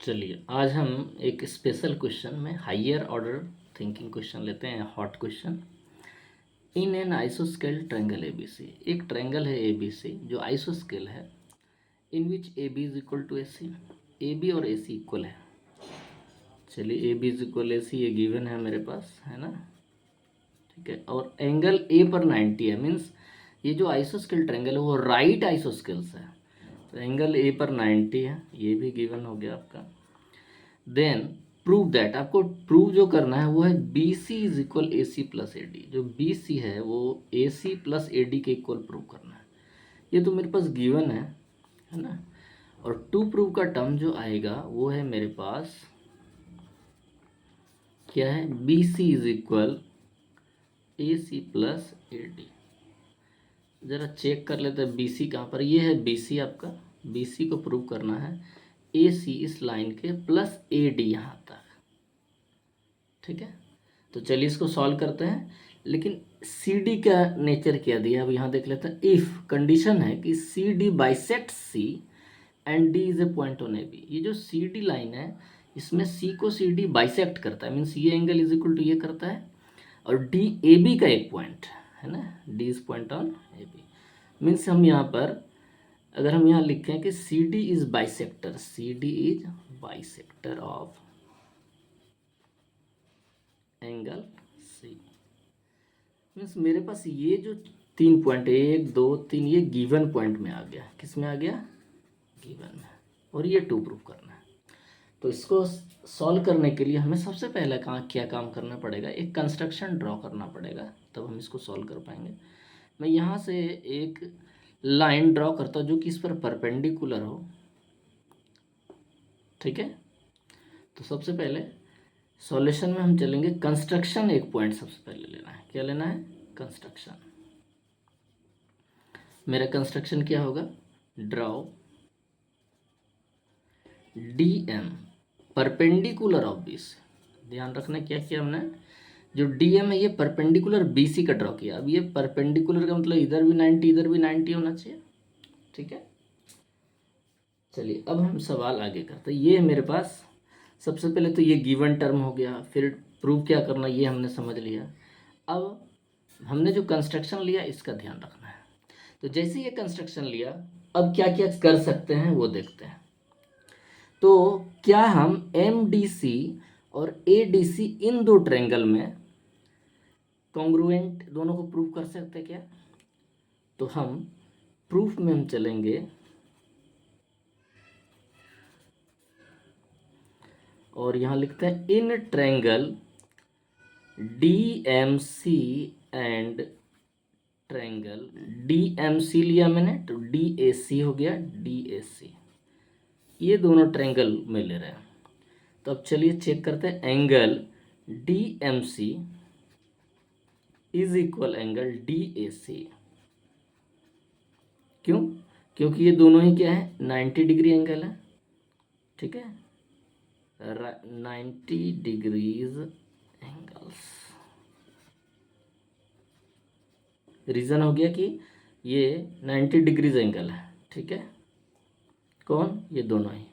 चलिए आज हम एक स्पेशल क्वेश्चन में हायर ऑर्डर थिंकिंग क्वेश्चन लेते हैं, हॉट क्वेश्चन। इन एन आइसोस्केल ट्रायंगल एबीसी, एक ट्रायंगल है एबीसी जो आइसोस्केल है, in which A B is equal to A C. A B और ए सी इक्वल है। चलिए A B is equal A C ये गिवन है मेरे पास, है ना। ठीक है, और एंगल ए पर 90 है, मीन्स ये जो आइसोस्केल ट्रायंगल है वो राइट आइसोस्केल्स है। तो एंगल ए पर 90 है, ये भी गिवन हो गया आपका। देन प्रूव दैट, आपको प्रूव जो करना है वो है B C is equal A C plus A D. जो बी सी है वो A C plus A D के इक्वल प्रूव करना है। ये तो मेरे पास गिवन है ना। और टू प्रूव का टर्म जो आएगा वो है मेरे पास क्या है, B C is equal A C plus A D. ज़रा चेक कर लेते हैं बी सी कहाँ पर। ये है बी सी आपका, बी सी को प्रूव करना है ए सी इस लाइन के प्लस ए डी यहाँ तक। ठीक है, तो चलिए इसको सॉल्व करते हैं। लेकिन सी डी का नेचर क्या दिया है अब यहाँ देख लेते हैं। इफ़ कंडीशन है कि C D bisect C and D is a point on A B. ये जो सी डी लाइन है इसमें सी को सी डी बाइसेक्ट करता है, मीन्स ये एंगल इज इक्वल टू ये करता है। और डी ए बी का एक पॉइंट है ना, D is point on A B. Means हम यहाँ पर अगर हम यहाँ लिखें कि C D is bisector, C D is bisector of angle C, means मेरे पास ये जो 3 पॉइंट 1 2 3 ये गिवन पॉइंट में आ गया। किस में आ गया, गिवन में। और ये टू प्रूफ करना है। तो इसको सॉल्व करने के लिए हमें सबसे पहले क्या काम करना पड़ेगा, एक कंस्ट्रक्शन ड्रॉ करना पड़ेगा, तब हम इसको सॉल्व कर पाएंगे। मैं यहाँ से एक लाइन ड्रॉ करता हूँ जो कि इस पर परपेंडिकुलर हो। ठीक है, तो सबसे पहले सॉल्यूशन में हम चलेंगे कंस्ट्रक्शन। एक पॉइंट सबसे पहले लेना है, क्या लेना है, कंस्ट्रक्शन। मेरा कंस्ट्रक्शन क्या होगा, draw D M perpendicular of B C. ध्यान रखना क्या किया हमने, जो डी एम है ये परपेंडिकुलर बी सी का ड्रॉ किया। अब ये परपेंडिकुलर का मतलब इधर भी 90 इधर भी 90 होना चाहिए। ठीक है, चलिए अब हम सवाल आगे करते हैं। ये है मेरे पास, सबसे पहले तो ये गिवन टर्म हो गया, फिर प्रूव क्या करना ये हमने समझ लिया। अब हमने जो कंस्ट्रक्शन लिया इसका ध्यान रखना है। तो जैसे ये कंस्ट्रक्शन लिया, अब क्या क्या कर सकते हैं वो देखते हैं। तो क्या हम एम डी सी और ए डी सी इन दो ट्रायंगल में कॉन्ग्रुएंट दोनों को प्रूव कर सकते हैं क्या। तो हम प्रूफ में हम चलेंगे और यहाँ लिखते हैं in triangle D M C and triangle D M C लिया मैंने, तो डी ए सी हो गया, डी ए सी। ये दोनों ट्रायंगल में ले रहे हैं। तो अब चलिए चेक करते हैं, angle D M C is equal angle D A C. क्यों, क्योंकि ये दोनों ही क्या है, 90 डिग्री एंगल है। ठीक है, 90 डिग्रीज एंगल्स। रीज़न हो गया कि ये 90 डिग्रीज एंगल है। ठीक है, कौन, ये दोनों ही।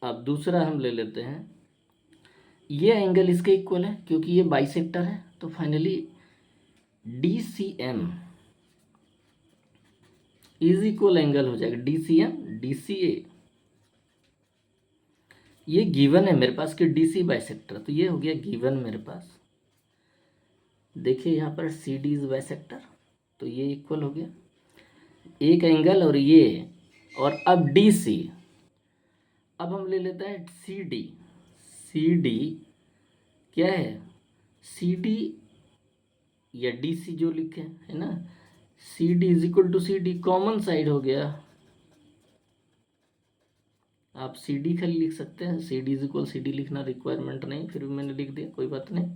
अब दूसरा हम ले लेते हैं, ये एंगल इसके इक्वल है क्योंकि ये बाइसेक्टर है। तो finally D C M is equal angle हो जाएगा D C M D C A. ये गिवन है मेरे पास कि डी सी बाइसेक्टर, तो ये हो गया गिवन मेरे पास। देखिए यहाँ पर सी डी इज बाइसेक्टर, तो ये इक्वल हो गया एक एंगल और ये। और अब डी सी, अब हम ले लेते हैं सी डी। सी डी क्या है, सी डी या डी सी जो लिखे है ना, C D is equal to C D, common side हो गया। आप सी डी खाली लिख सकते हैं, C D is equal C D लिखना रिक्वायरमेंट नहीं, फिर भी मैंने लिख दिया, कोई बात नहीं।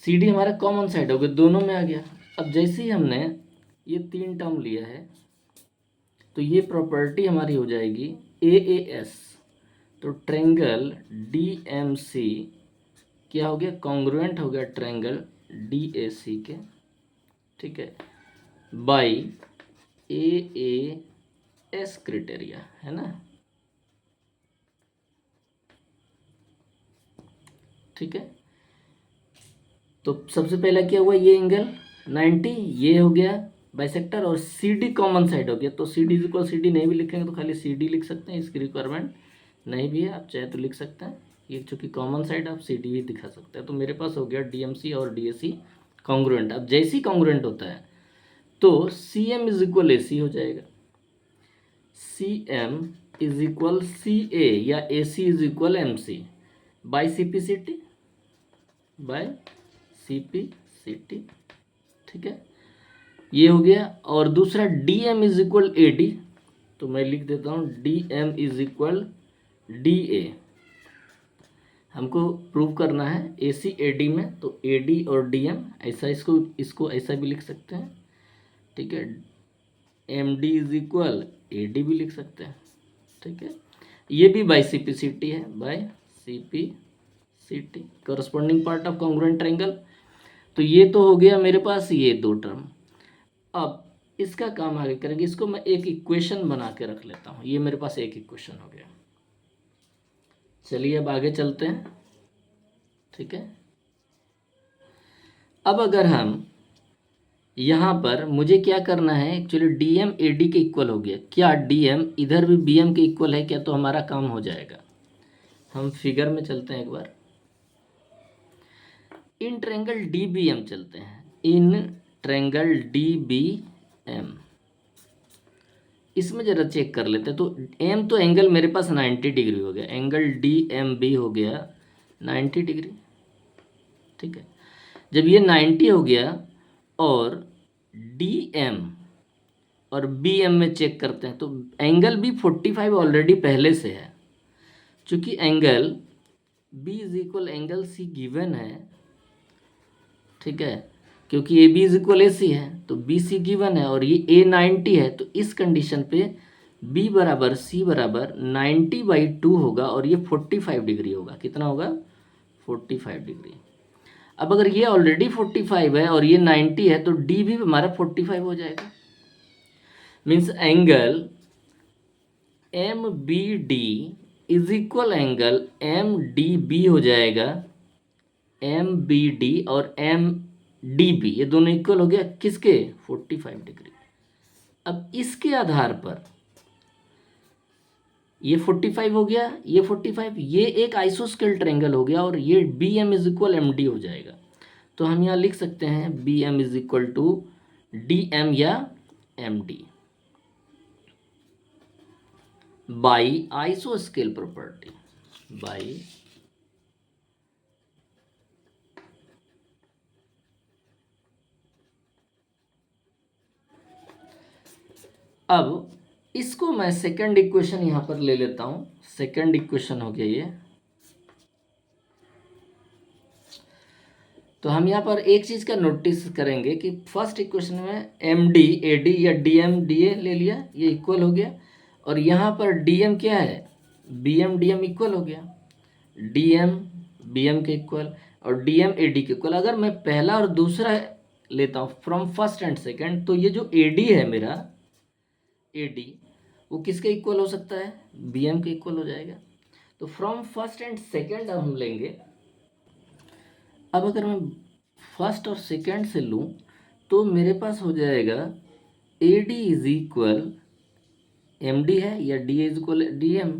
सी डी हमारा कॉमन साइड हो गया, दोनों में आ गया। अब जैसे ही हमने ये 3 टर्म लिया है तो ये प्रॉपर्टी हमारी हो जाएगी ए ए एस। तो ट्रायंगल डी एम सी क्या हो गया, कॉन्ग्रुएंट हो गया ट्रायंगल डी ए सी के। ठीक है, by A A S criteria, है ना। ठीक है। तो सबसे पहला क्या हुआ, ये एंगल 90, ये हो गया बाइसेक्टर, और सी डी कॉमन साइड हो गया। तो C D is equal C D नहीं भी लिखेंगे तो खाली सी डी लिख सकते हैं, इसकी रिक्वायरमेंट नहीं भी है, आप चाहे तो लिख सकते हैं। ये चूँकि कॉमन साइड आप सी डी भी दिखा सकते हैं। तो मेरे पास हो गया डी एम सी और डी ए सी कॉन्ग्रुएंट। अब जैसे ही कॉन्ग्रुएंट होता है तो C M is equal A C हो जाएगा, C M is equal C A या A C is equal M C by C P C T, by C P C T, ठीक है, ये हो गया। और दूसरा D M is equal A D, तो मैं लिख देता हूँ D M is equal D A. हमको प्रूव करना है ए सी ए डी में, तो ए डी और डी एम ऐसा, इसको ऐसा भी लिख सकते हैं, ठीक है। M D is equal A D भी लिख सकते हैं, ठीक है। ये भी by C P C T है, by C P C T, corresponding part of congruent triangle. तो ये तो हो गया मेरे पास ये दो टर्म। अब इसका काम आगे करेंगे, इसको मैं एक इक्वेशन बना के रख लेता हूँ। ये मेरे पास एक इक्वेशन हो गया। चलिए अब आगे चलते हैं, ठीक है। अब अगर हम यहाँ पर, मुझे क्या करना है actually, D M A D के इक्वल हो गया, क्या डी एम इधर भी बी एम के इक्वल है क्या, तो हमारा काम हो जाएगा। हम फिगर में चलते हैं एक बार, in triangle D B M चलते हैं, in triangle D B M, इसमें जरा चेक कर लेते हैं। तो एम तो एंगल मेरे पास 90 डिग्री हो गया, एंगल डी एम बी हो गया 90 डिग्री, ठीक है। जब ये 90 हो गया और डी एम और बी एम में चेक करते हैं, तो एंगल भी 45 ऑलरेडी पहले से है। चूँकि angle B is equal angle C given है, ठीक है, क्योंकि A B is equal A C है, तो बी सी गिवन है और ये ए 90 है। तो इस कंडीशन पे बी बराबर सी बराबर 90/2 होगा और ये 45 डिग्री होगा। कितना होगा, 45 डिग्री। अब अगर ये ऑलरेडी 45 है और ये 90 है, तो डी भी हमारा 45 हो जाएगा। Means angle M B D is equal angle M D B हो जाएगा। एम बी डी और एम डी बी ये दोनों इक्वल हो गया किसके, 45 डिग्री। अब इसके आधार पर ये 45 हो गया, ये 45, ये एक आइसोस्केल ट्रायंगल हो गया और ये B M is equal M D हो जाएगा। तो हम यहाँ लिख सकते हैं B M is equal to D M या एम डी बाई आइसोस्केल प्रॉपर्टी, बाई अब इसको मैं सेकंड इक्वेशन यहाँ पर ले लेता हूँ। सेकंड इक्वेशन हो गया ये। तो हम यहाँ पर एक चीज़ का नोटिस करेंगे कि फर्स्ट इक्वेशन में एम डी ए डी या डी एम डी ए ले लिया, ये इक्वल हो गया। और यहाँ पर डी एम क्या है, B M D M equal हो गया, डी एम बी एम के इक्वल और डी एम ए डी के इक्वल। अगर मैं पहला और दूसरा लेता हूँ फ्रॉम फर्स्ट एंड सेकंड, तो ये जो ए डी है मेरा, ए डी वो किसके इक्वल हो सकता है, बी एम के इक्वल हो जाएगा। तो फ्रॉम फर्स्ट एंड सेकंड अब हम लेंगे। अब अगर मैं फर्स्ट और सेकंड से लूँ तो मेरे पास हो जाएगा A D is equal M D है या D is equal D M,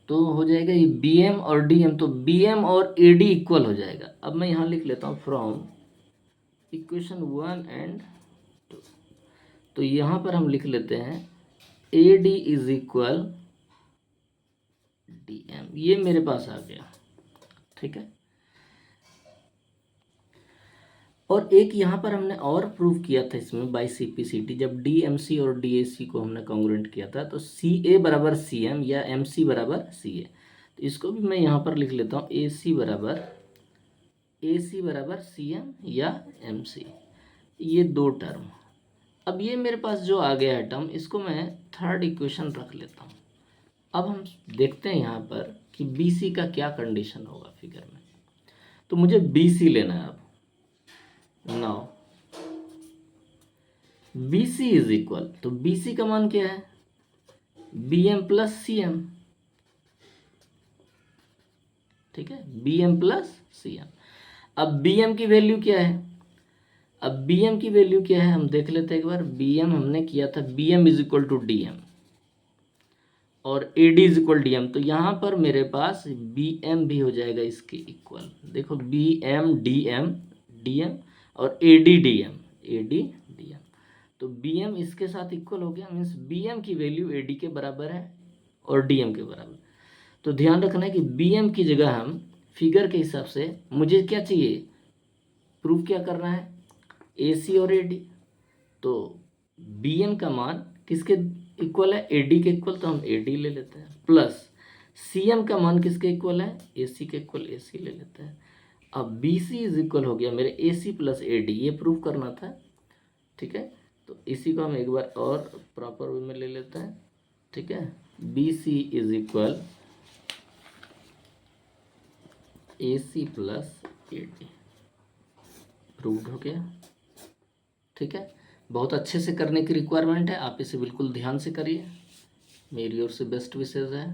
तो हो जाएगा ये बी एम और डी एम, तो बी एम और ए डी इक्वल हो जाएगा। अब मैं यहाँ लिख लेता हूँ फ्रॉम इक्वेशन 1 एंड 2। तो यहाँ पर हम लिख लेते हैं A D is equal D M, ये मेरे पास आ गया, ठीक है। और एक यहाँ पर हमने और प्रूव किया था इसमें by C P C T, जब डी एम सी और डी ए सी को हमने कॉन्ग्रुएंट किया था, तो सी ए बराबर सी एम या एम सी बराबर सी ए। तो इसको भी मैं यहाँ पर लिख लेता हूँ ए सी बराबर सी एम या एम सी, ये दो टर्म। अब ये मेरे पास जो आ गया है टर्म, इसको मैं थर्ड इक्वेशन रख लेता हूँ। अब हम देखते हैं यहाँ पर कि बी सी का क्या कंडीशन होगा फिगर में। तो मुझे बी सी लेना है। अब now B C is equal, तो बी सी का मान क्या है, B M plus C M, ठीक है, B M plus C M. अब बी एम की वैल्यू क्या है, अब बी एम की वैल्यू क्या है हम देख लेते हैं एक बार। बी एम हमने किया था B M is equal to D M और A D is equal D M, तो यहाँ पर मेरे पास बी एम भी हो जाएगा इसके इक्वल। देखो B M D M, D M और A D D M, A D D M, तो बी एम इसके साथ इक्वल हो गया, मीन्स बी एम की वैल्यू ए डी के बराबर है और डी एम के बराबर। तो ध्यान रखना है कि बी एम की जगह हम फिगर के हिसाब से, मुझे क्या चाहिए, प्रूफ क्या करना है, ए सी और ए डी। तो बी एम का मान किसके इक्वल है, ए डी के इक्वल, तो हम ए डी ले लेते हैं, प्लस सी एम का मान किसके इक्वल है, ए सी के इक्वल, ए सी ले लेते हैं। अब बी सी इज इक्वल हो गया मेरे ए सी प्लस ए डी, ये प्रूफ करना था, ठीक है। तो इसी को हम एक बार और प्रॉपर वे में ले लेते हैं, ठीक है। B C is equal A C plus A D, proved हो गया, ठीक है। बहुत अच्छे से करने की रिक्वायरमेंट है, आप इसे बिल्कुल ध्यान से करिए, मेरी ओर से बेस्ट विशेष है।